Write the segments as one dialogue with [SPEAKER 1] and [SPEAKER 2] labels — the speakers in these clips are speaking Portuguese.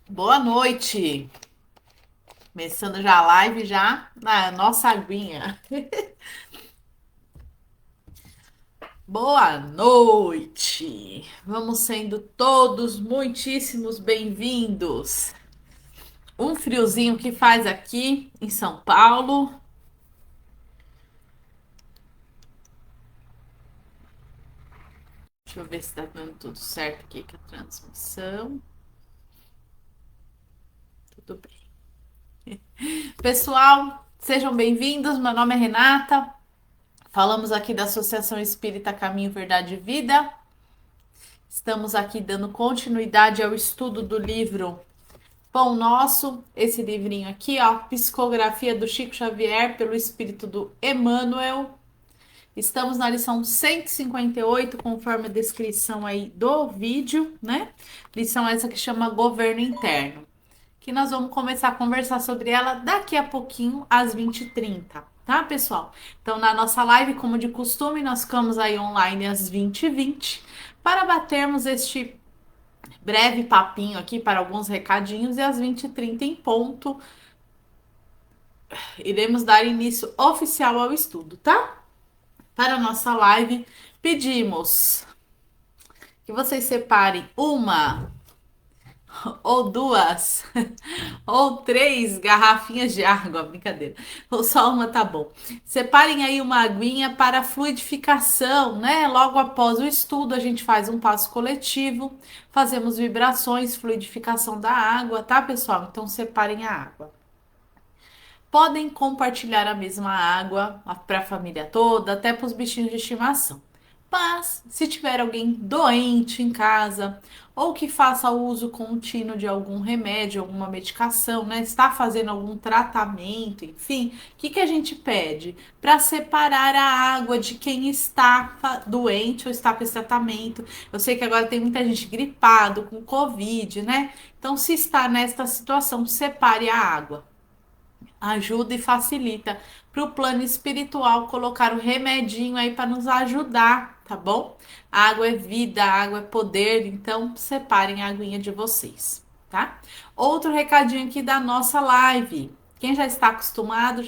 [SPEAKER 1] Boa noite. Começando já a live já na nossa aguinha. Boa noite. Vamos sendo todos muitíssimos bem-vindos. Um friozinho que faz aqui em São Paulo. Deixa eu ver se tá dando tudo certo aqui com a transmissão. Tudo bem. Pessoal, sejam bem-vindos. Meu nome é Renata. Falamos aqui da Associação Espírita Caminho, Verdade e Vida. Estamos aqui dando continuidade ao estudo do livro Pão Nosso, esse livrinho aqui, ó, Psicografia do Chico Xavier pelo Espírito do Emmanuel. Estamos na lição 158, conforme a descrição aí do vídeo, né? Lição essa que chama Governo Interno, que nós vamos começar a conversar sobre ela daqui a pouquinho, às 20h30, tá, pessoal? Então, na nossa live, como de costume, nós ficamos aí online às 20h20 para batermos este breve papinho aqui para alguns recadinhos e às 20h30 em ponto iremos dar início oficial ao estudo, tá? Para a nossa live, pedimos que vocês separem uma ou duas ou três garrafinhas de água, brincadeira, ou só uma tá bom. Separem aí uma aguinha para fluidificação, né? Logo após o estudo, a gente faz um passo coletivo, fazemos vibrações, fluidificação da água, tá, pessoal? Então separem a água. Podem compartilhar a mesma água para a família toda, até para os bichinhos de estimação. Mas, se tiver alguém doente em casa ou que faça uso contínuo de algum remédio, alguma medicação, né? Está fazendo algum tratamento, enfim, o que a gente pede? Para separar a água de quem está doente ou está com esse tratamento. Eu sei que agora tem muita gente gripado, com Covid, né? Então, se está nesta situação, separe a água. Ajuda e facilita para o plano espiritual colocar o remedinho aí para nos ajudar, tá bom? A água é vida, a água é poder, então separem a aguinha de vocês, tá? Outro recadinho aqui da nossa live. Quem já está acostumado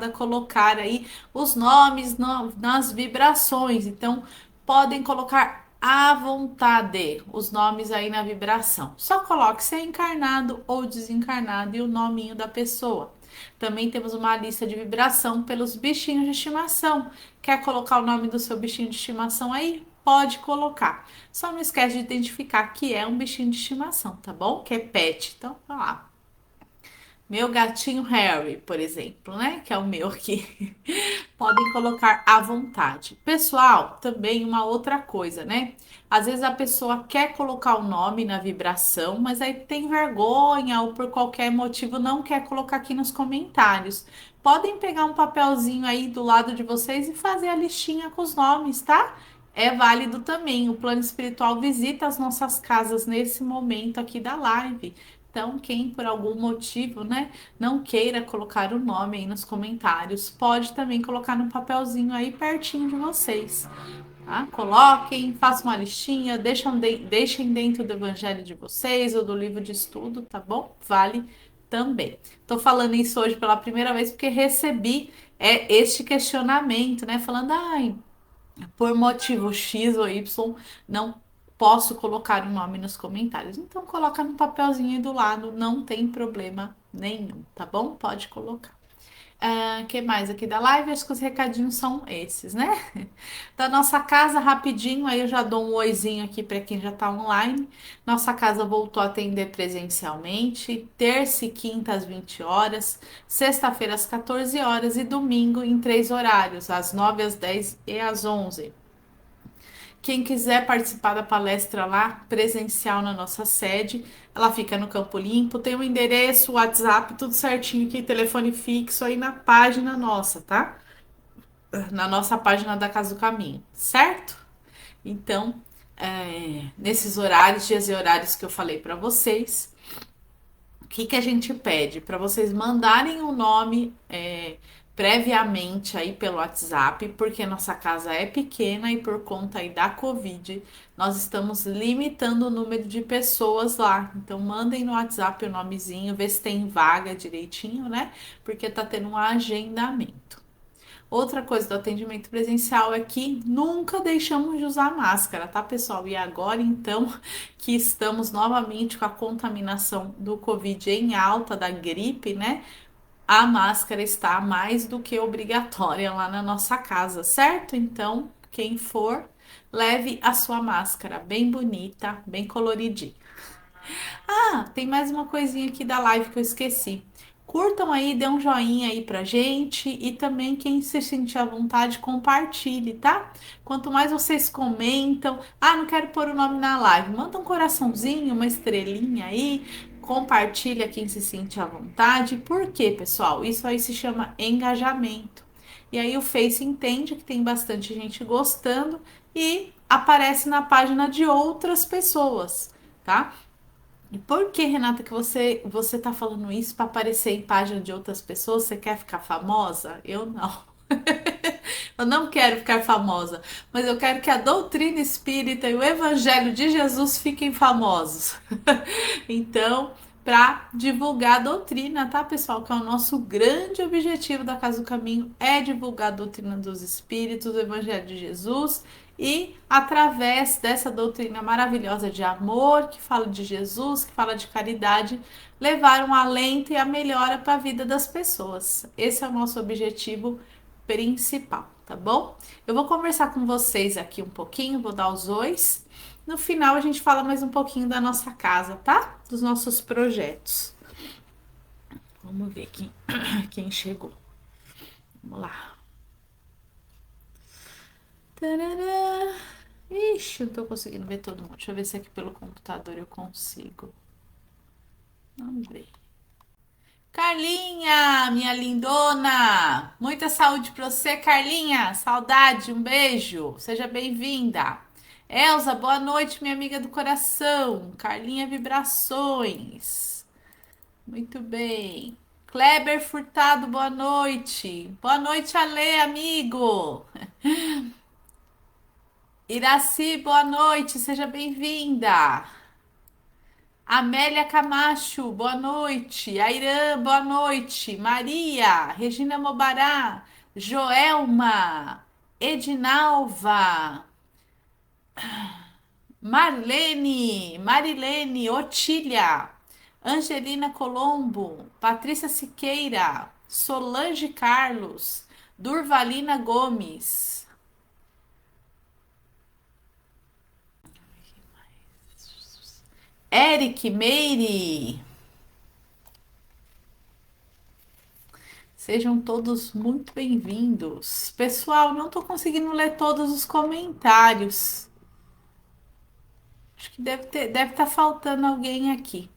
[SPEAKER 1] a colocar aí os nomes nas vibrações. Então, podem colocar à vontade os nomes aí na vibração. Só coloque se é encarnado ou desencarnado e o nominho da pessoa. Também temos uma lista de vibração pelos bichinhos de estimação. Quer colocar o nome do seu bichinho de estimação aí? Pode colocar. Só não esquece de identificar que é um bichinho de estimação, tá bom? Que é pet. Então, vamos lá. Meu gatinho Harry, por exemplo, né? Que é o meu aqui. Podem colocar à vontade. Pessoal, também uma outra coisa, né? Às vezes a pessoa quer colocar o nome na vibração, mas aí tem vergonha ou por qualquer motivo não quer colocar aqui nos comentários. Podem pegar um papelzinho aí do lado de vocês e fazer a listinha com os nomes, tá? É válido também. O plano espiritual visita as nossas casas nesse momento aqui da live. Então, quem por algum motivo, né, não queira colocar o nome aí nos comentários, pode também colocar no papelzinho aí pertinho de vocês, tá? Coloquem, façam uma listinha, deixem dentro do evangelho de vocês ou do livro de estudo, tá bom? Vale também. Tô falando isso hoje pela primeira vez porque recebi este questionamento, né? Falando, ai, por motivo X ou Y, não posso colocar o nome nos comentários. Então, coloca no papelzinho aí do lado, não tem problema nenhum, tá bom? Pode colocar. Que mais aqui da live? Acho que os recadinhos são esses, né? Da nossa casa, rapidinho, aí eu já dou um oizinho aqui para quem já tá online. Nossa casa voltou a atender presencialmente, terça e quinta às 20 horas, sexta-feira às 14 horas e domingo em três horários, às 9, às 10 e às 11. Quem quiser participar da palestra lá, presencial na nossa sede, ela fica no Campo Limpo, tem o endereço, o WhatsApp, tudo certinho aqui, telefone fixo aí na página nossa, tá? Na nossa página da Casa do Caminho, certo? Então, nesses horários, dias e horários que eu falei para vocês, o que a gente pede? Para vocês mandarem o nome previamente aí pelo WhatsApp, porque nossa casa é pequena e por conta aí da Covid, nós estamos limitando o número de pessoas lá. Então mandem no WhatsApp o nomezinho, vê se tem vaga direitinho, né? Porque tá tendo um agendamento. Outra coisa do atendimento presencial é que nunca deixamos de usar máscara, tá, pessoal? E agora, então, que estamos novamente com a contaminação do Covid em alta, da gripe, né? A máscara está mais do que obrigatória lá na nossa casa, certo? Então, quem for, leve a sua máscara bem bonita, bem coloridinha. Ah, tem mais uma coisinha aqui da live que eu esqueci. Curtam aí, dê um joinha aí pra gente e também quem se sentir à vontade, compartilhe, tá? Quanto mais vocês comentam, não quero pôr o nome na live, manda um coraçãozinho, uma estrelinha aí, compartilha quem se sente à vontade. Por quê, pessoal? Isso aí se chama engajamento. E aí o Face entende que tem bastante gente gostando e aparece na página de outras pessoas, tá? E por que, Renata, que você tá falando isso para aparecer em página de outras pessoas? Você quer ficar famosa? Eu não. Eu não quero ficar famosa, mas eu quero que a doutrina espírita e o evangelho de Jesus fiquem famosos. Então, para divulgar a doutrina, tá, pessoal? Que é o nosso grande objetivo da Casa do Caminho, é divulgar a doutrina dos espíritos, o evangelho de Jesus e através dessa doutrina maravilhosa de amor, que fala de Jesus, que fala de caridade, levar um alento e a melhora para a vida das pessoas. Esse é o nosso objetivo principal, tá bom? Eu vou conversar com vocês aqui um pouquinho, vou dar os ois. No final a gente fala mais um pouquinho da nossa casa, tá? Dos nossos projetos. Vamos ver quem chegou. Vamos lá. Tarará. Ixi, não tô conseguindo ver todo mundo. Deixa eu ver se aqui pelo computador eu consigo. Vamos ver. Carlinha, minha lindona! Muita saúde pra você, Carlinha! Saudade, um beijo! Seja bem-vinda! Elza, boa noite, minha amiga do coração! Carlinha Vibrações! Muito bem! Kleber Furtado, boa noite! Boa noite, Ale, amigo! Iraci, boa noite, seja bem-vinda! Amélia Camacho, boa noite. Airã, boa noite. Maria, Regina Mobará, Joelma, Edinalva, Marilene, Otília, Angelina Colombo, Patrícia Siqueira, Solange Carlos, Durvalina Gomes. Eric Meire. Sejam todos muito bem-vindos. Pessoal, não estou conseguindo ler todos os comentários. Acho que deve estar faltando alguém aqui.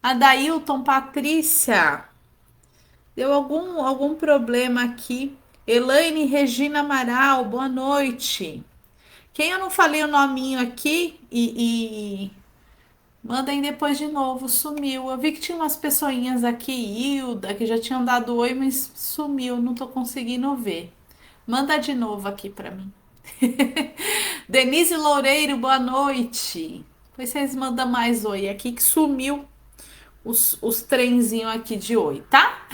[SPEAKER 1] Adailton, Patrícia, deu algum problema aqui. Elaine Regina Amaral, boa noite. Quem eu não falei o nominho aqui e mandem depois de novo, sumiu. Eu vi que tinha umas pessoinhas aqui, Hilda, que já tinham dado oi, mas sumiu, não tô conseguindo ver. Manda de novo aqui para mim. Denise Loureiro, boa noite. Depois vocês mandam mais oi aqui que sumiu os trenzinhos aqui de oi, tá?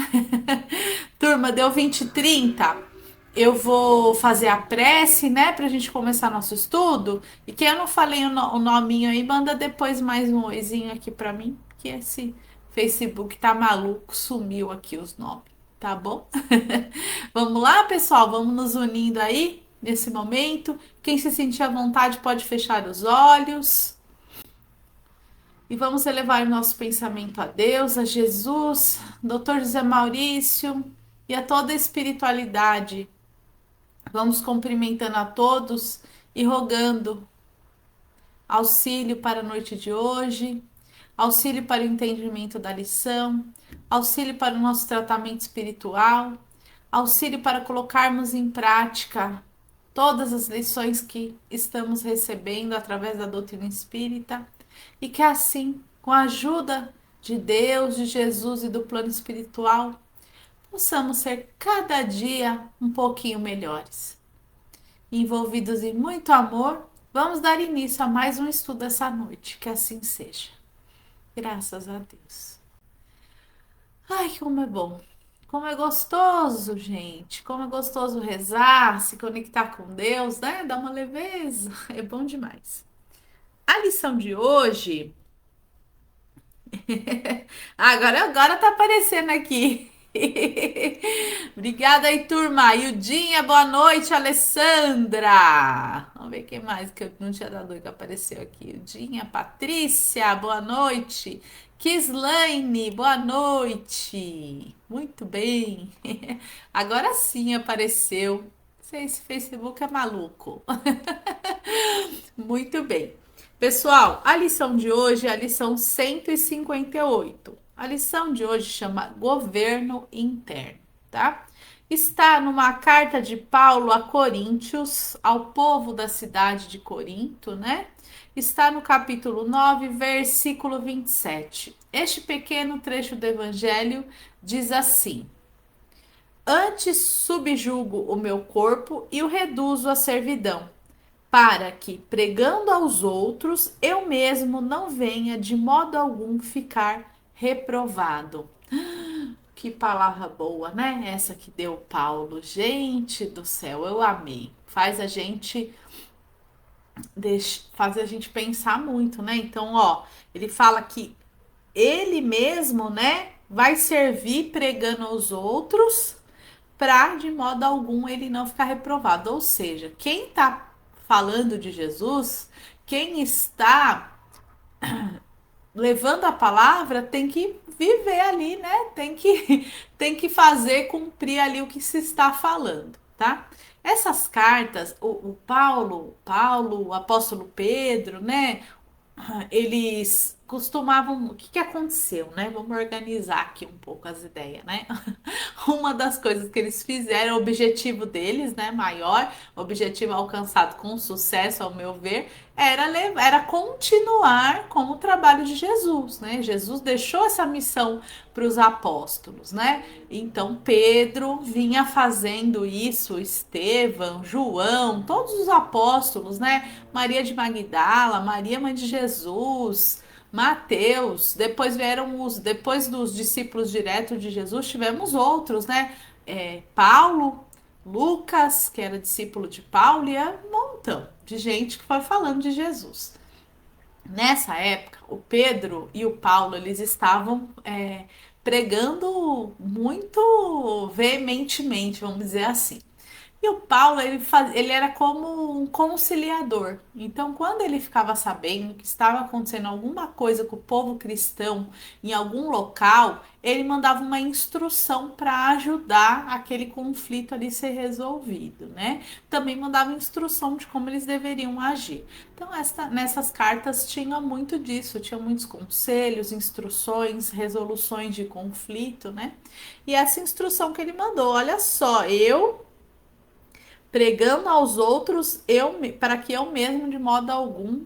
[SPEAKER 1] Turma, deu 20h30. Eu vou fazer a prece, né, pra gente começar nosso estudo. E quem eu não falei o nominho aí, manda depois mais um oizinho aqui pra mim, que esse Facebook tá maluco, sumiu aqui os nomes, tá bom? Vamos lá, pessoal, vamos nos unindo aí nesse momento. Quem se sentir à vontade pode fechar os olhos. E vamos elevar o nosso pensamento a Deus, a Jesus, Dr. José Maurício e a toda a espiritualidade. Vamos cumprimentando a todos e rogando auxílio para a noite de hoje, auxílio para o entendimento da lição, auxílio para o nosso tratamento espiritual, auxílio para colocarmos em prática todas as lições que estamos recebendo através da doutrina espírita e que assim, com a ajuda de Deus, de Jesus e do plano espiritual, possamos ser cada dia um pouquinho melhores. Envolvidos em muito amor, vamos dar início a mais um estudo essa noite. Que assim seja. Graças a Deus. Ai, como é bom. Como é gostoso, gente. Como é gostoso rezar, se conectar com Deus, né? Dá uma leveza. É bom demais. A lição de hoje. Agora tá aparecendo aqui. Obrigada aí, turma. Ildinha, boa noite, Alessandra. Vamos ver quem mais que eu não tinha dado que apareceu aqui. Ildinha, Patrícia, boa noite. Kislaine, boa noite. Muito bem. Agora sim apareceu. Não sei, esse Facebook é maluco. Muito bem. Pessoal, a lição de hoje é a lição 158. A lição de hoje chama Governo Interno, tá? Está numa carta de Paulo a Coríntios, ao povo da cidade de Corinto, né? Está no capítulo 9, versículo 27. Este pequeno trecho do evangelho diz assim: Antes subjugo o meu corpo e o reduzo à servidão, para que, pregando aos outros, eu mesmo não venha de modo algum ficar reprovado. Que palavra boa, né? Essa que deu Paulo. Gente do céu, eu amei. Faz a gente pensar muito, né? Então, ó, ele fala que ele mesmo, né, vai servir pregando aos outros para de modo algum ele não ficar reprovado. Ou seja, quem está falando de Jesus, quem está levando a palavra tem que viver ali, né? Tem que fazer cumprir ali o que se está falando, tá? Essas cartas, Paulo, o apóstolo Pedro, né? Eles costumavam. O que que aconteceu, né? Vamos organizar aqui um pouco as ideias, né? Uma das coisas que eles fizeram, o objetivo deles, né, maior, objetivo alcançado com sucesso, ao meu ver, era continuar com o trabalho de Jesus, né? Jesus deixou essa missão para os apóstolos, né? Então Pedro vinha fazendo isso, Estevão, João, todos os apóstolos, né? Maria de Magdala, Maria mãe de Jesus, Mateus, depois dos discípulos diretos de Jesus, tivemos outros, né? Paulo, Lucas, que era discípulo de Paulo, e um montão de gente que foi falando de Jesus. Nessa época, o Pedro e o Paulo, eles estavam pregando muito veementemente, vamos dizer assim. E o Paulo, ele era como um conciliador. Então, quando ele ficava sabendo que estava acontecendo alguma coisa com o povo cristão em algum local, ele mandava uma instrução para ajudar aquele conflito ali ser resolvido, né? Também mandava instrução de como eles deveriam agir. Então, nessas cartas tinha muito disso, tinha muitos conselhos, instruções, resoluções de conflito, né? E essa instrução que ele mandou, olha só, eu pregando aos outros para que eu mesmo de modo algum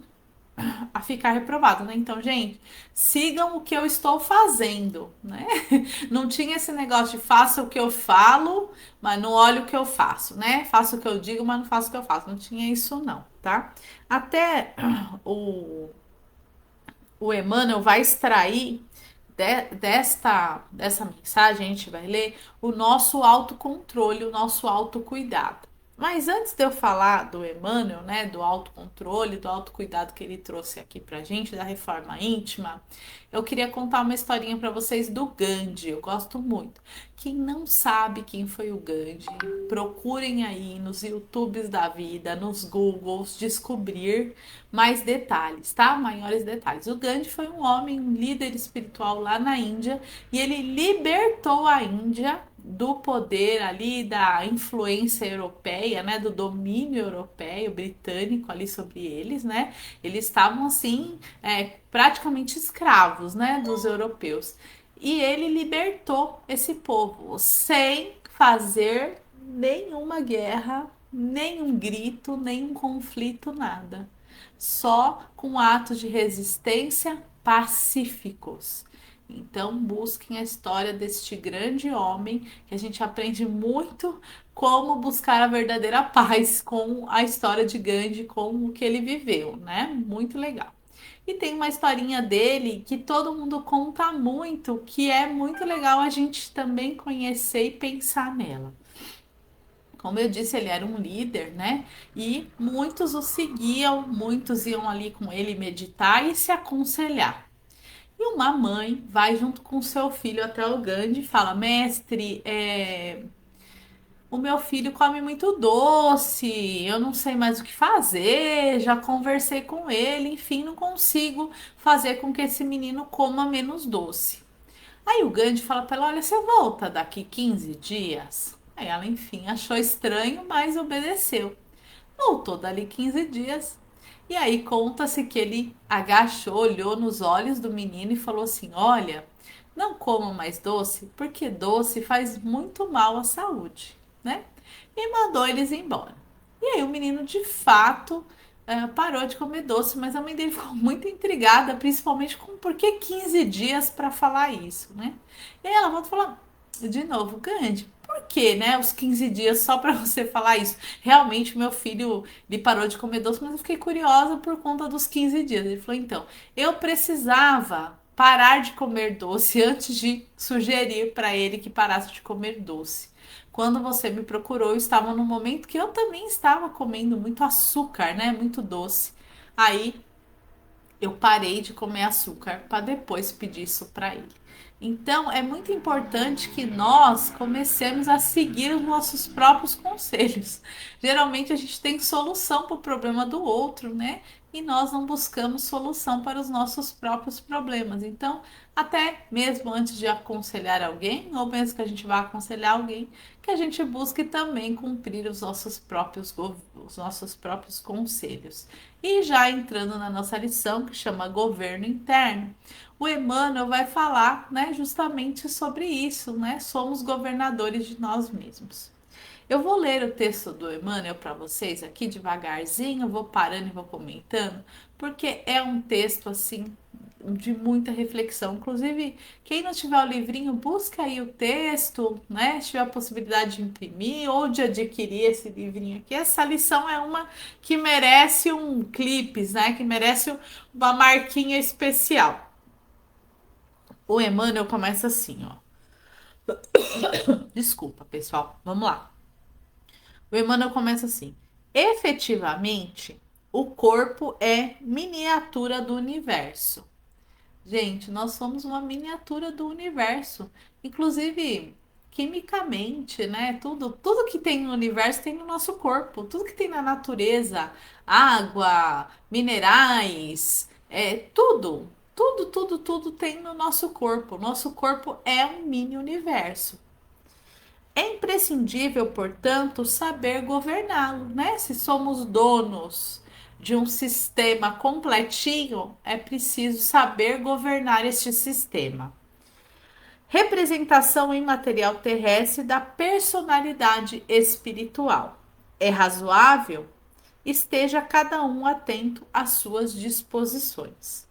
[SPEAKER 1] a ficar reprovado, né? Então, gente, sigam o que eu estou fazendo, né? Não tinha esse negócio de faça o que eu falo, mas não olhe o que eu faço, né? Faça o que eu digo, mas não faço o que eu faço. Não tinha isso não, tá? Até o o Emmanuel vai extrair dessa mensagem, a gente vai ler o nosso autocontrole, o nosso autocuidado. Mas antes de eu falar do Emmanuel, né, do autocontrole, do autocuidado que ele trouxe aqui pra gente, da reforma íntima, eu queria contar uma historinha para vocês do Gandhi. Eu gosto muito. Quem não sabe quem foi o Gandhi, procurem aí nos YouTubes da vida, nos Googles, descobrir mais detalhes, tá? Maiores detalhes. O Gandhi foi um homem, um líder espiritual lá na Índia e ele libertou a Índia do poder ali da influência europeia, né, do domínio europeu, britânico ali sobre eles, né? Eles estavam assim, praticamente escravos, né, dos europeus. E ele libertou esse povo sem fazer nenhuma guerra, nenhum grito, nenhum conflito, nada. Só com atos de resistência pacíficos. Então, busquem a história deste grande homem, que a gente aprende muito como buscar a verdadeira paz com a história de Gandhi, com o que ele viveu, né? Muito legal. E tem uma historinha dele que todo mundo conta muito, que é muito legal a gente também conhecer e pensar nela. Como eu disse, ele era um líder, né? E muitos o seguiam, muitos iam ali com ele meditar e se aconselhar. E uma mãe vai junto com seu filho até o Gandhi e fala: Mestre, o meu filho come muito doce, eu não sei mais o que fazer, já conversei com ele, enfim, não consigo fazer com que esse menino coma menos doce. Aí o Gandhi fala para ela: Olha, você volta daqui 15 dias? Aí ela, enfim, achou estranho, mas obedeceu. Voltou dali 15 dias. E aí conta-se que ele agachou, olhou nos olhos do menino e falou assim: Olha, não comam mais doce, porque doce faz muito mal à saúde, né? E mandou eles embora. E aí o menino de fato parou de comer doce, mas a mãe dele ficou muito intrigada, principalmente com por que 15 dias para falar isso, né? E aí ela volta e fala de novo: Gandhi, por que, né, os 15 dias só para você falar isso? Realmente, meu filho, ele parou de comer doce, mas eu fiquei curiosa por conta dos 15 dias. Ele falou: então, eu precisava parar de comer doce antes de sugerir para ele que parasse de comer doce. Quando você me procurou, eu estava no momento que eu também estava comendo muito açúcar, né? Muito doce. Aí eu parei de comer açúcar para depois pedir isso para ele. Então, é muito importante que nós comecemos a seguir os nossos próprios conselhos. Geralmente, a gente tem solução para o problema do outro, né? E nós não buscamos solução para os nossos próprios problemas. Então, até mesmo antes de aconselhar alguém, ou mesmo que a gente vá aconselhar alguém, que a gente busque também cumprir os nossos próprios conselhos. E já entrando na nossa lição, que chama Governo Interno, o Emmanuel vai falar, né, justamente sobre isso, né? Somos governadores de nós mesmos. Eu vou ler o texto do Emmanuel para vocês aqui devagarzinho, vou parando e vou comentando, porque é um texto assim de muita reflexão. Inclusive, quem não tiver o livrinho, busca aí o texto, né? Se tiver a possibilidade de imprimir ou de adquirir esse livrinho aqui. Essa lição é uma que merece um clipes, né? Que merece uma marquinha especial. O Emmanuel começa assim, ó. Desculpa, pessoal. Vamos lá. O Emmanuel começa assim: efetivamente, o corpo é miniatura do universo. Gente, nós somos uma miniatura do universo, inclusive quimicamente, né? Tudo que tem no universo tem no nosso corpo, tudo que tem na natureza, água, minerais, tudo tem no nosso corpo. Nosso corpo é um mini universo. É imprescindível, portanto, saber governá-lo, né? Se somos donos de um sistema completinho, é preciso saber governar este sistema. Representação em material terrestre da personalidade espiritual. É razoável? Esteja cada um atento às suas disposições.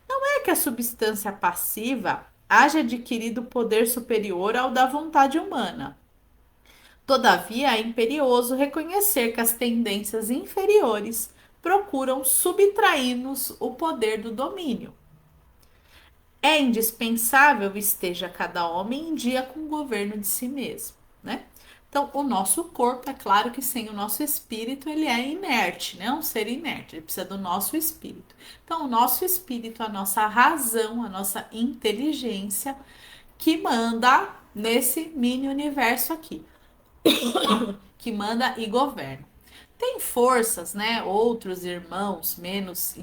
[SPEAKER 1] Não é que a substância passiva haja adquirido poder superior ao da vontade humana. Todavia, é imperioso reconhecer que as tendências inferiores procuram subtrair-nos o poder do domínio. É indispensável esteja cada homem em dia com o governo de si mesmo, né? Então, o nosso corpo, é claro que sem o nosso espírito, ele é inerte, né? Um ser inerte, ele precisa do nosso espírito. Então, o nosso espírito, a nossa razão, a nossa inteligência, que manda nesse mini universo aqui, que manda e governa. Tem forças, né? Outros irmãos menos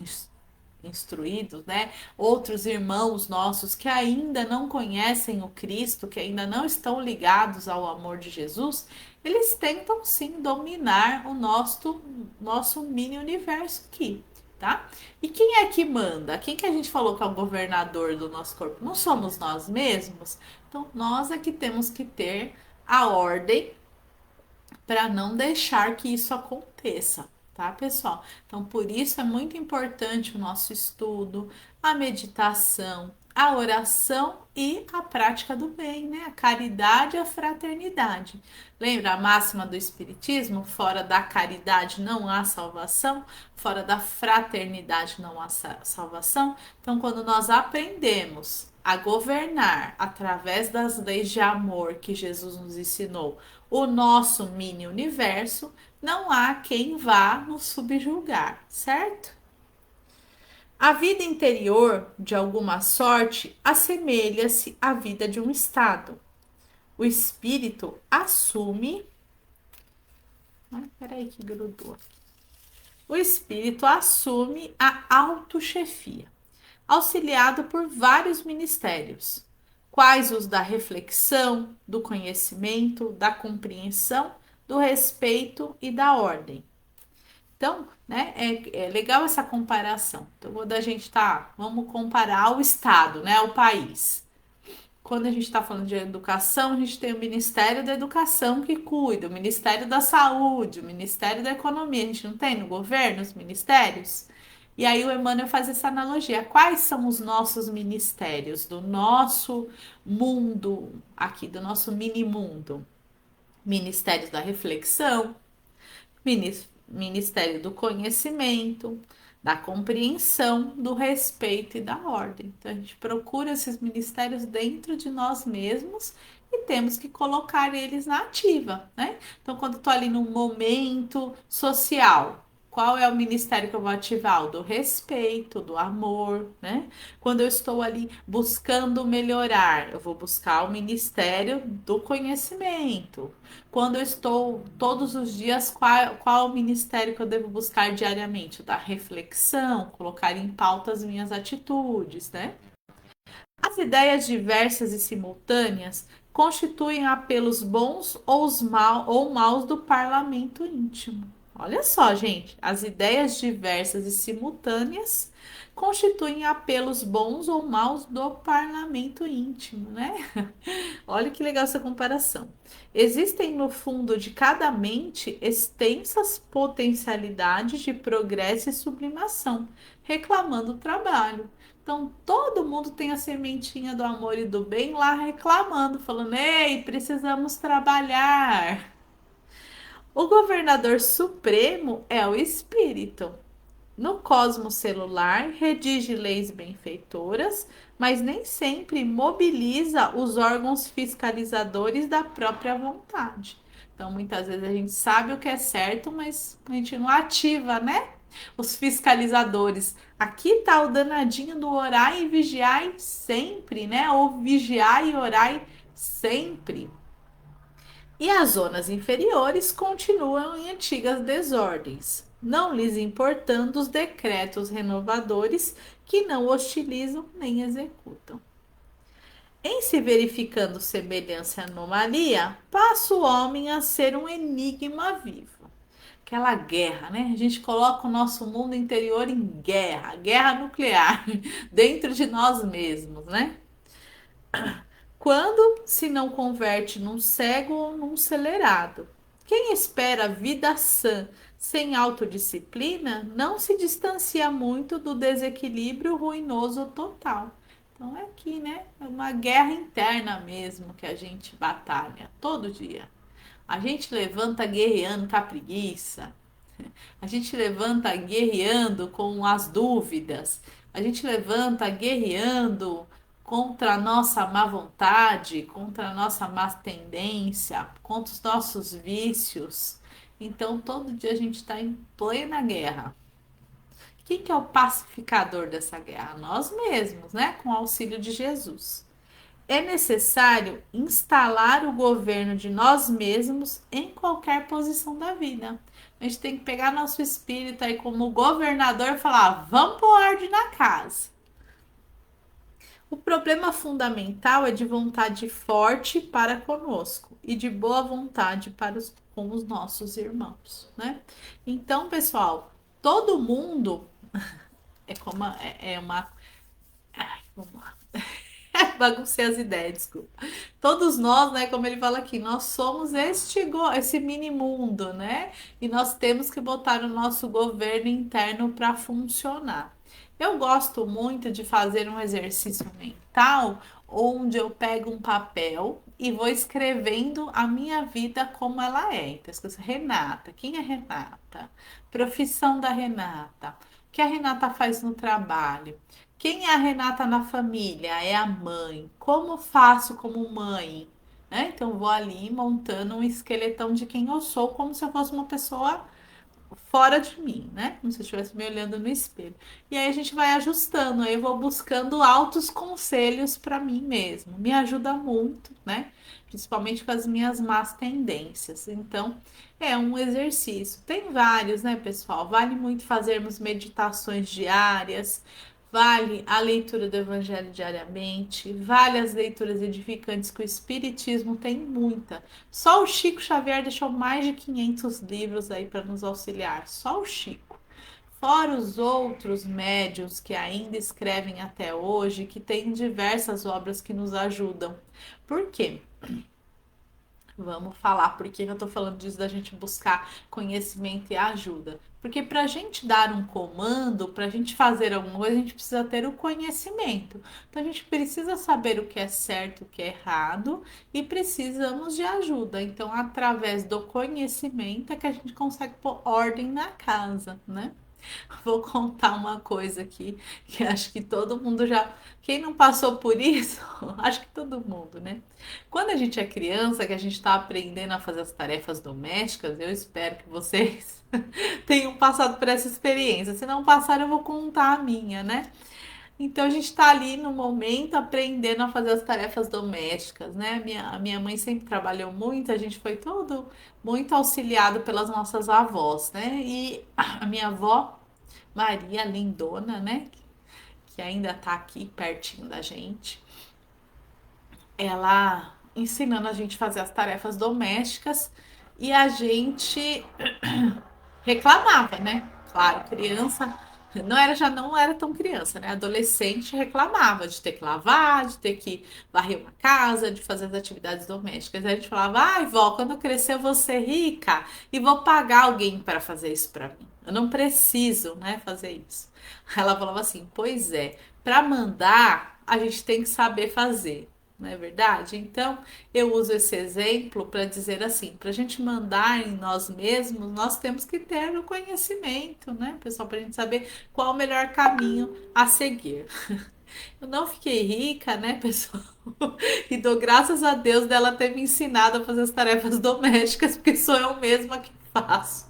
[SPEAKER 1] instruídos, né? Outros irmãos nossos que ainda não conhecem o Cristo, que ainda não estão ligados ao amor de Jesus, eles tentam sim dominar o nosso mini universo aqui, tá? E quem é que manda? Quem que a gente falou que é o governador do nosso corpo? Não somos nós mesmos? Então, nós é que temos que ter a ordem para não deixar que isso aconteça, tá, pessoal? Então, por isso é muito importante o nosso estudo, a meditação, a oração e a prática do bem, né? A caridade e a fraternidade. Lembra a máxima do Espiritismo? Fora da caridade não há salvação, fora da fraternidade não há salvação. Então, quando nós aprendemos a governar através das leis de amor que Jesus nos ensinou, o nosso mini universo, não há quem vá nos subjugar, certo? A vida interior, de alguma sorte, assemelha-se à vida de um estado. O espírito assume. Ai, peraí que grudou. O espírito assume a autochefia, auxiliado por vários ministérios, quais os da reflexão, do conhecimento, da compreensão, do respeito e da ordem. Então, né, é legal essa comparação. Então, quando a gente tá, vamos comparar o Estado, né, o país. Quando a gente está falando de educação, a gente tem o Ministério da Educação que cuida, o Ministério da Saúde, o Ministério da Economia. A gente não tem no governo os ministérios? E aí o Emmanuel faz essa analogia. Quais são os nossos ministérios do nosso mundo aqui, do nosso mini mundo? Ministério da Reflexão, Ministério do Conhecimento, da compreensão, do respeito e da ordem. Então a gente procura esses ministérios dentro de nós mesmos e temos que colocar eles na ativa, né? Então, quando estou ali num momento social, qual é o ministério que eu vou ativar? O do respeito, do amor, né? Quando eu estou ali buscando melhorar, eu vou buscar o ministério do conhecimento. Quando eu estou todos os dias, qual o ministério que eu devo buscar diariamente? O da reflexão, colocar em pauta as minhas atitudes, né? As ideias diversas e simultâneas constituem apelos bons ou maus do parlamento íntimo. Olha só, gente, as ideias diversas e simultâneas constituem apelos bons ou maus do parlamento íntimo, né? Olha que legal essa comparação. Existem no fundo de cada mente extensas potencialidades de progresso e sublimação, reclamando o trabalho. Então, todo mundo tem a sementinha do amor e do bem lá reclamando, falando: ei, precisamos trabalhar. O governador supremo é o espírito. No cosmos celular, redige leis benfeitoras, mas nem sempre mobiliza os órgãos fiscalizadores da própria vontade. Então, muitas vezes a gente sabe o que é certo, mas a gente não ativa, né? Os fiscalizadores. Aqui tá o danadinho do orar e vigiar sempre, né? Ou vigiar e orar sempre. E as zonas inferiores continuam em antigas desordens, não lhes importando os decretos renovadores que não hostilizam nem executam. Em se verificando semelhança e anomalia, passa o homem a ser um enigma vivo. Aquela guerra, né? A gente coloca o nosso mundo interior em guerra, guerra nuclear, dentro de nós mesmos, né? Quando se não converte num cego ou num acelerado? Quem espera vida sã sem autodisciplina não se distancia muito do desequilíbrio ruinoso total. Então é aqui, né? É uma guerra interna mesmo que a gente batalha todo dia. A gente levanta guerreando com a preguiça, a gente levanta guerreando com as dúvidas. A gente levanta guerreando contra a nossa má vontade, contra a nossa má tendência, contra os nossos vícios. Então, todo dia a gente está em plena guerra. Quem que é o pacificador dessa guerra? Nós mesmos, né? Com o auxílio de Jesus. É necessário instalar o governo de nós mesmos em qualquer posição da vida. A gente tem que pegar nosso espírito aí como governador e falar: vamos pôr ordem na casa. O problema fundamental é de vontade forte para conosco e de boa vontade com os nossos irmãos, né? Então, pessoal, todo mundo é como é uma. Ai, vamos lá. Baguncei as ideias, desculpa. Todos nós, né, como ele fala aqui, nós somos esse mini mundo, né? E nós temos que botar o nosso governo interno para funcionar. Eu gosto muito de fazer um exercício mental onde eu pego um papel e vou escrevendo a minha vida como ela é. Então, escrevo Renata, quem é Renata? Profissão da Renata. O que a Renata faz no trabalho? Quem é a Renata na família? É a mãe. Como faço como mãe? Né? Então, vou ali montando um esqueletão de quem eu sou, como se eu fosse uma pessoa fora de mim, né? Como se eu estivesse me olhando no espelho. E aí a gente vai ajustando, aí eu vou buscando altos conselhos para mim mesmo. Me ajuda muito, né? Principalmente com as minhas más tendências. Então, é um exercício. Tem vários, né, pessoal? Vale muito fazermos meditações diárias. Vale a leitura do Evangelho diariamente, vale as leituras edificantes que o Espiritismo tem muita. Só o Chico Xavier deixou mais de 500 livros aí para nos auxiliar. Só o Chico. Fora os outros médios que ainda escrevem até hoje, que têm diversas obras que nos ajudam. Por quê? Vamos falar por que eu estou falando disso da gente buscar conhecimento e ajuda. Porque para a gente dar um comando, para a gente fazer alguma coisa, a gente precisa ter o conhecimento. Então a gente precisa saber o que é certo, o que é errado e precisamos de ajuda. Então, através do conhecimento é que a gente consegue pôr ordem na casa, né? Vou contar uma coisa aqui que acho que todo mundo já. Quem não passou por isso, acho que todo mundo, né? Quando a gente é criança, que a gente está aprendendo a fazer as tarefas domésticas, eu espero que vocês tenham passado por essa experiência. Se não passaram, eu vou contar a minha, né? Então a gente está ali no momento aprendendo a fazer as tarefas domésticas, né? A minha mãe sempre trabalhou muito, a gente foi todo muito auxiliado pelas nossas avós, né? E a minha avó Maria Lindona, né? Que ainda tá aqui pertinho da gente. Ela ensinando a gente a fazer as tarefas domésticas e a gente reclamava, né? Claro, criança não era já não era tão criança, né? Adolescente reclamava de ter que lavar, de ter que varrer uma casa, de fazer as atividades domésticas. Aí a gente falava: "Ai, vó, quando eu crescer eu vou ser rica e vou pagar alguém para fazer isso para mim. Eu não preciso, né, fazer isso". Ela falava assim: "Pois é, para mandar a gente tem que saber fazer". Não é verdade? Então, eu uso esse exemplo para dizer assim, para a gente mandar em nós mesmos, nós temos que ter o conhecimento, né, pessoal, para a gente saber qual o melhor caminho a seguir. Eu não fiquei rica, né, pessoal? E dou graças a Deus dela ter me ensinado a fazer as tarefas domésticas, porque sou eu mesma que faço.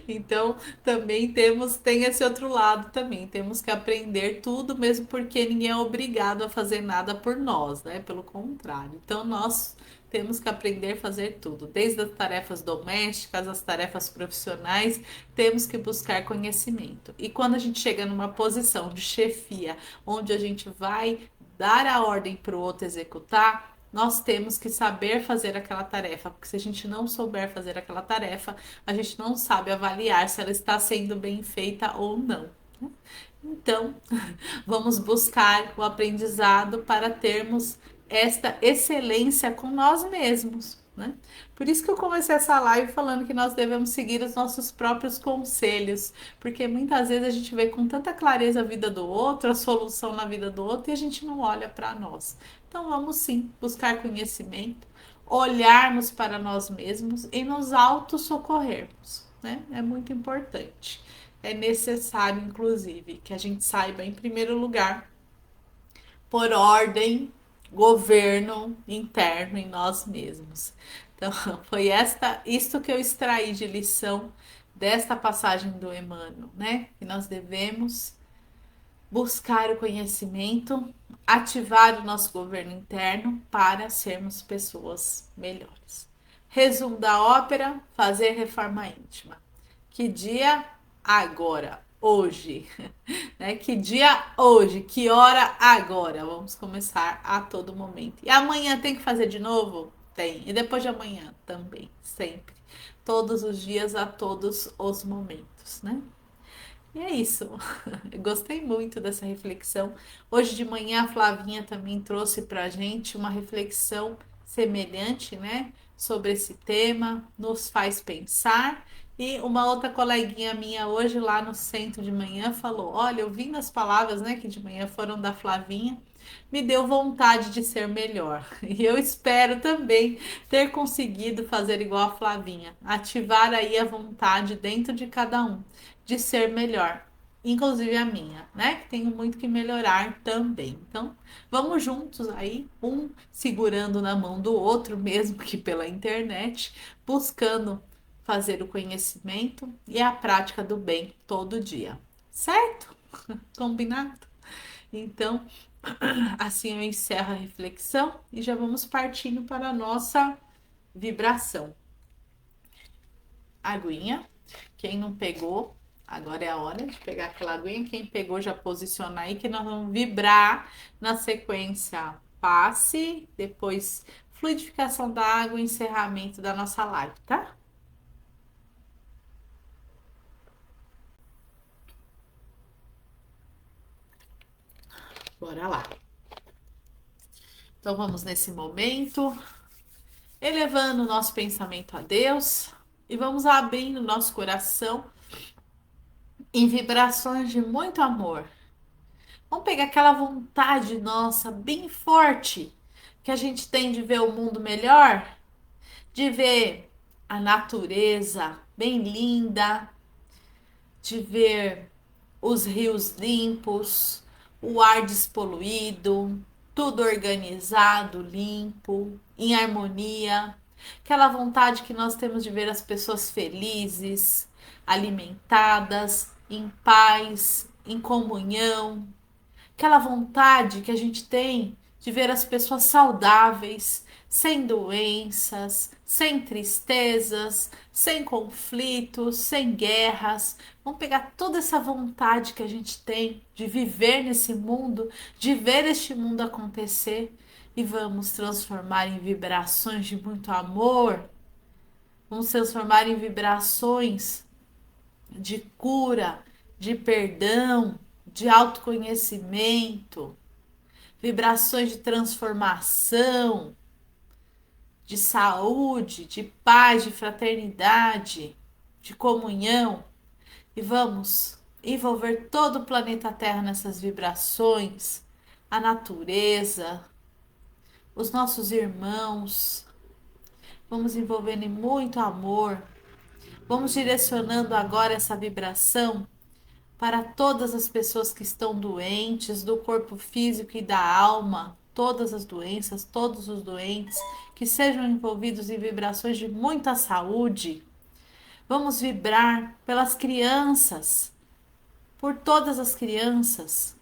[SPEAKER 1] Então, também tem esse outro lado também. Temos que aprender tudo, mesmo porque ninguém é obrigado a fazer nada por nós, né? Pelo contrário. Então, nós temos que aprender a fazer tudo, desde as tarefas domésticas, as tarefas profissionais, temos que buscar conhecimento. E quando a gente chega numa posição de chefia, onde a gente vai dar a ordem para o outro executar, nós temos que saber fazer aquela tarefa, porque se a gente não souber fazer aquela tarefa, a gente não sabe avaliar se ela está sendo bem feita ou não. Então, vamos buscar o aprendizado para termos esta excelência com nós mesmos, né? Por isso que eu comecei essa live falando que nós devemos seguir os nossos próprios conselhos, porque muitas vezes a gente vê com tanta clareza a vida do outro, a solução na vida do outro, e a gente não olha para nós. Então, vamos sim buscar conhecimento, olharmos para nós mesmos e nos autossocorrermos, né? É muito importante. É necessário, inclusive, que a gente saiba, em primeiro lugar, por ordem, governo interno em nós mesmos. Então, foi isto que eu extraí de lição desta passagem do Emmanuel, né? Que nós devemos buscar o conhecimento, ativar o nosso governo interno para sermos pessoas melhores. Resumo da ópera: fazer reforma íntima. Que dia? Agora, hoje. Né? Que dia? Hoje. Que hora? Agora. Vamos começar a todo momento. E amanhã tem que fazer de novo? Tem. E depois de amanhã também, sempre. Todos os dias, a todos os momentos, né? E é isso. Eu gostei muito dessa reflexão. Hoje de manhã a Flavinha também trouxe para a gente uma reflexão semelhante, né? Sobre esse tema, nos faz pensar E uma outra coleguinha minha hoje lá no centro de manhã falou: Olha, ouvindo as palavras, né, que de manhã foram da Flavinha, me deu vontade de ser melhor. E eu espero também ter conseguido fazer igual a Flavinha, ativar aí a vontade dentro de cada um de ser melhor. Inclusive a minha, né? Que tenho muito que melhorar também. Então, vamos juntos aí, um segurando na mão do outro, mesmo que pela internet, buscando fazer o conhecimento e a prática do bem todo dia. Certo? Combinado? Então, assim eu encerro a reflexão e já vamos partindo para a nossa vibração. Aguinha. Quem não pegou, agora é a hora de pegar aquela aguinha. Quem pegou, já posiciona aí que nós vamos vibrar na sequência passe, depois fluidificação da água e encerramento da nossa live, tá? Bora lá. Então vamos nesse momento, elevando o nosso pensamento a Deus e vamos abrindo o nosso coração em vibrações de muito amor. Vamos pegar aquela vontade nossa bem forte que a gente tem de ver o mundo melhor, de ver a natureza bem linda, de ver os rios limpos, o ar despoluído, tudo organizado, limpo, em harmonia. Aquela vontade que nós temos de ver as pessoas felizes, alimentadas, em paz, em comunhão, aquela vontade que a gente tem de ver as pessoas saudáveis, sem doenças, sem tristezas, sem conflitos, sem guerras. Vamos pegar toda essa vontade que a gente tem de viver nesse mundo, de ver este mundo acontecer e vamos transformar em vibrações de muito amor. Vamos transformar em vibrações de cura, de perdão, de autoconhecimento, vibrações de transformação, de saúde, de paz, de fraternidade, de comunhão. E vamos envolver todo o planeta Terra nessas vibrações, a natureza, os nossos irmãos. Vamos envolvendo em muito amor. Vamos direcionando agora essa vibração para todas as pessoas que estão doentes, do corpo físico e da alma, todas as doenças, todos os doentes, que sejam envolvidos em vibrações de muita saúde. Vamos vibrar pelas crianças, por todas as crianças,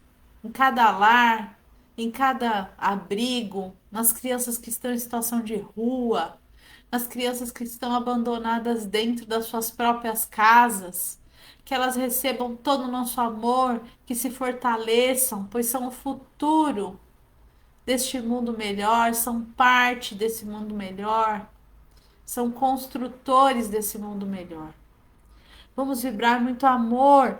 [SPEAKER 1] em cada lar, em cada abrigo, nas crianças que estão em situação de rua, nas crianças que estão abandonadas dentro das suas próprias casas, que elas recebam todo o nosso amor, que se fortaleçam, pois são o futuro deste mundo melhor, são parte desse mundo melhor, são construtores desse mundo melhor. Vamos vibrar muito amor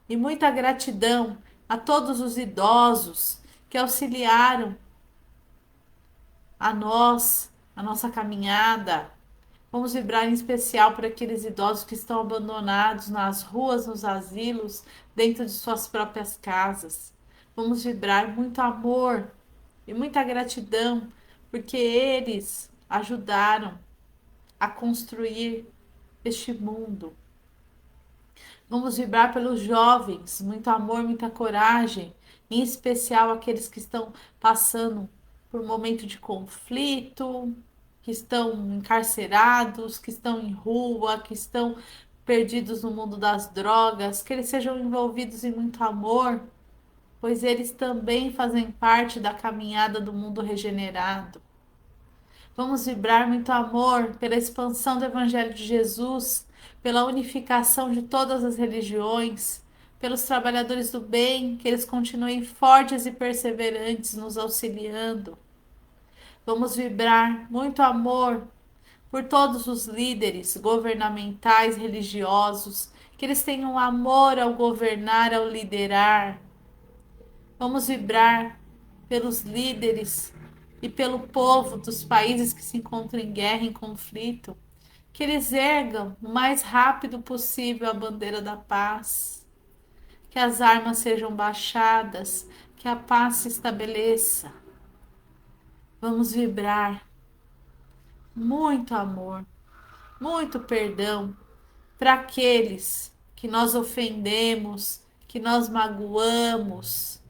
[SPEAKER 1] e muita gratidão a todos os idosos que auxiliaram a nossa caminhada. Vamos vibrar em especial por aqueles idosos que estão abandonados nas ruas, nos asilos, dentro de suas próprias casas. Vamos vibrar muito amor e muita gratidão, porque eles ajudaram a construir este mundo. Vamos vibrar pelos jovens, muito amor, muita coragem, em especial aqueles que estão passando por um momento de conflito, que estão encarcerados, que estão em rua, que estão perdidos no mundo das drogas, que eles sejam envolvidos em muito amor, pois eles também fazem parte da caminhada do mundo regenerado. Vamos vibrar muito amor pela expansão do Evangelho de Jesus, pela unificação de todas as religiões, pelos trabalhadores do bem, que eles continuem fortes e perseverantes nos auxiliando. Vamos vibrar muito amor por todos os líderes governamentais, religiosos, que eles tenham amor ao governar, ao liderar. Vamos vibrar pelos líderes e pelo povo dos países que se encontram em guerra, em conflito, que eles ergam o mais rápido possível a bandeira da paz, que as armas sejam baixadas, que a paz se estabeleça. Vamos vibrar muito amor, muito perdão para aqueles que nós ofendemos, que nós magoamos,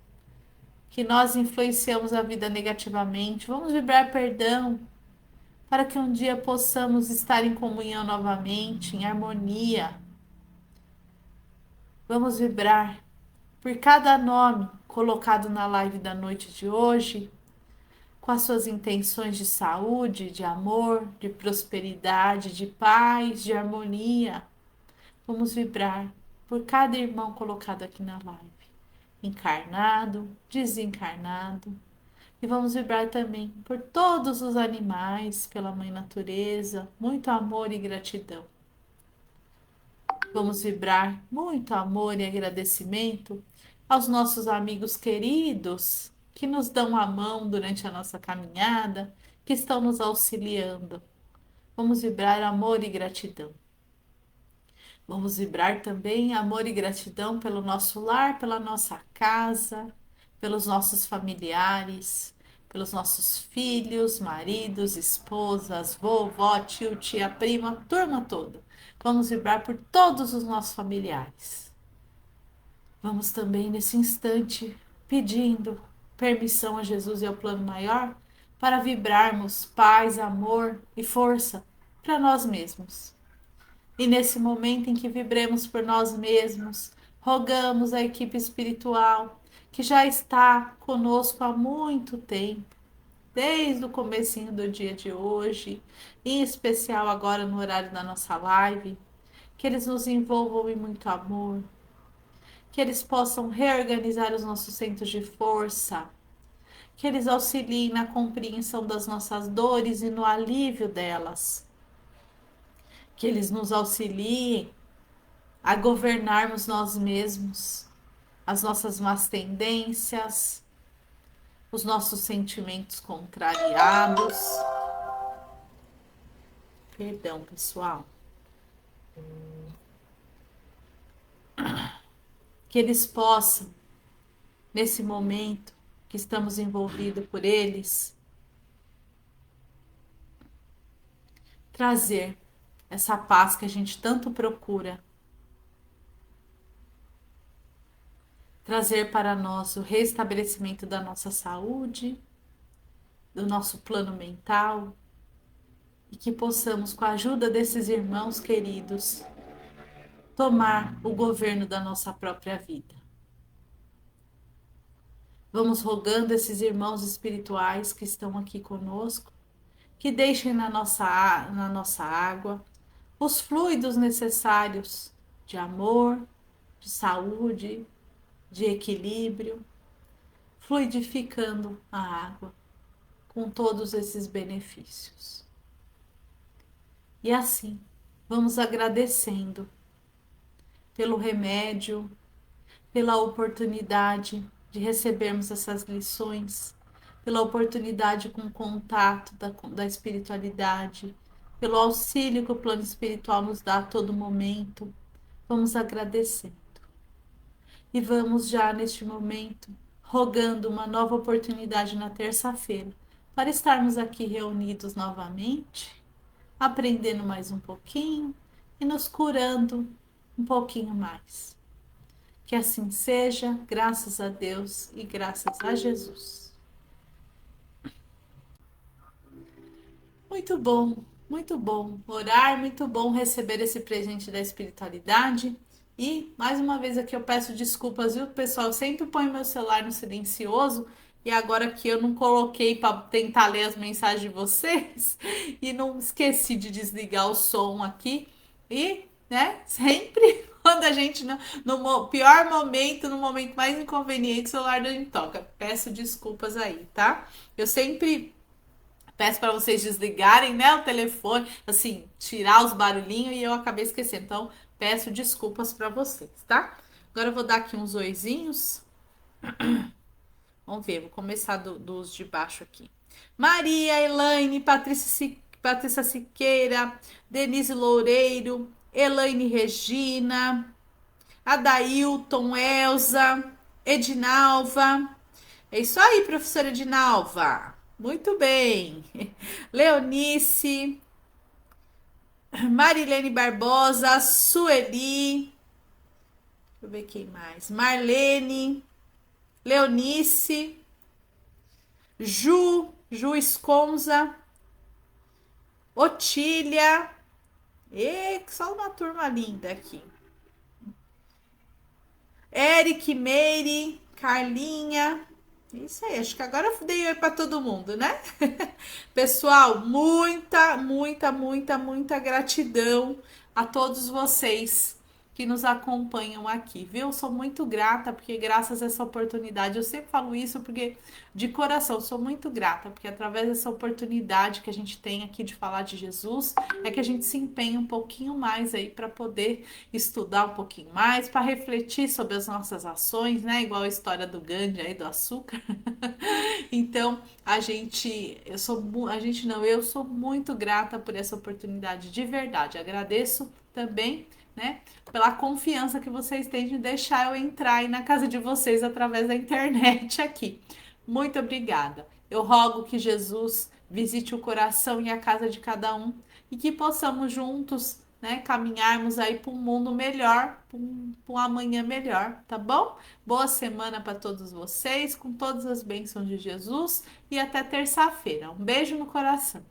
[SPEAKER 1] que nós influenciamos a vida negativamente. Vamos vibrar perdão para que um dia possamos estar em comunhão novamente, em harmonia. Vamos vibrar por cada nome colocado na live da noite de hoje, com as suas intenções de saúde, de amor, de prosperidade, de paz, de harmonia. Vamos vibrar por cada irmão colocado aqui na live, encarnado, desencarnado. E vamos vibrar também por todos os animais, pela Mãe Natureza, muito amor e gratidão. Vamos vibrar muito amor e agradecimento aos nossos amigos queridos que nos dão a mão durante a nossa caminhada, que estão nos auxiliando. Vamos vibrar amor e gratidão. Vamos vibrar também amor e gratidão pelo nosso lar, pela nossa casa, pelos nossos familiares, pelos nossos filhos, maridos, esposas, vovó, tio, tia, prima, turma toda. Vamos vibrar por todos os nossos familiares. Vamos também nesse instante pedindo permissão a Jesus e ao plano maior para vibrarmos paz, amor e força para nós mesmos. E nesse momento em que vibremos por nós mesmos, rogamos a equipe espiritual que já está conosco há muito tempo, desde o comecinho do dia de hoje, em especial agora no horário da nossa live, que eles nos envolvam em muito amor, que eles possam reorganizar os nossos centros de força, que eles auxiliem na compreensão das nossas dores e no alívio delas, que eles nos auxiliem a governarmos nós mesmos, as nossas más tendências, os nossos sentimentos contrariados. Perdão, pessoal. Que eles possam, nesse momento que estamos envolvidos por eles, trazer essa paz que a gente tanto procura, trazer para nós o restabelecimento da nossa saúde, do nosso plano mental, e que possamos, com a ajuda desses irmãos queridos, tomar o governo da nossa própria vida. Vamos rogando esses irmãos espirituais que estão aqui conosco, que deixem na nossa água os fluidos necessários de amor, de saúde, de equilíbrio, fluidificando a água com todos esses benefícios. E assim, vamos agradecendo pelo remédio, pela oportunidade de recebermos essas lições, pela oportunidade com contato da espiritualidade, pelo auxílio que o plano espiritual nos dá a todo momento. Vamos agradecendo. E vamos já neste momento rogando uma nova oportunidade na terça-feira para estarmos aqui reunidos novamente, aprendendo mais um pouquinho e nos curando um pouquinho mais. Que assim seja, graças a Deus e graças a Jesus. Muito bom orar, muito bom receber esse presente da espiritualidade. E mais uma vez aqui eu peço desculpas, viu, pessoal? Eu sempre ponho meu celular no silencioso e agora que eu não coloquei para tentar ler as mensagens de vocês e não esqueci de desligar o som aqui. E, né, sempre quando a gente no pior momento, no momento mais inconveniente, o celular da gente toca. Peço desculpas aí, tá? Eu sempre peço para vocês desligarem, né, o telefone, assim, tirar os barulhinhos e eu acabei esquecendo. Então, peço desculpas para vocês, tá? Agora eu vou dar aqui uns oizinhos. Vamos ver, vou começar dos de baixo aqui. Maria, Elaine, Patrícia Patrícia Siqueira, Denise Loureiro, Elaine Regina, Adailton, Elza, Edinalva. É isso aí, professora Edinalva. Muito bem. Leonice, Marilene Barbosa, Sueli. Deixa eu ver quem mais. Marlene, Leonice, Ju Esconza, Otília. E só uma turma linda aqui. Eric, Meire, Carlinha. Isso aí, acho que agora eu dei oi para todo mundo, né? Pessoal, muita gratidão a todos vocês que nos acompanham aqui, viu? Sou muito grata, porque graças a essa oportunidade, eu sempre falo isso porque de coração, sou muito grata, porque através dessa oportunidade que a gente tem aqui de falar de Jesus, é que a gente se empenha um pouquinho mais aí para poder estudar um pouquinho mais, para refletir sobre as nossas ações, né? Igual a história do Gandhi aí do açúcar. Então, a gente não, eu sou muito grata por essa oportunidade de verdade. Agradeço também, né, pela confiança que vocês têm de deixar eu entrar aí na casa de vocês através da internet aqui. Muito obrigada. Eu rogo que Jesus visite o coração e a casa de cada um e que possamos juntos, né, caminharmos aí para um mundo melhor, para um amanhã melhor, tá bom? Boa semana para todos vocês, com todas as bênçãos de Jesus e até terça-feira. Um beijo no coração.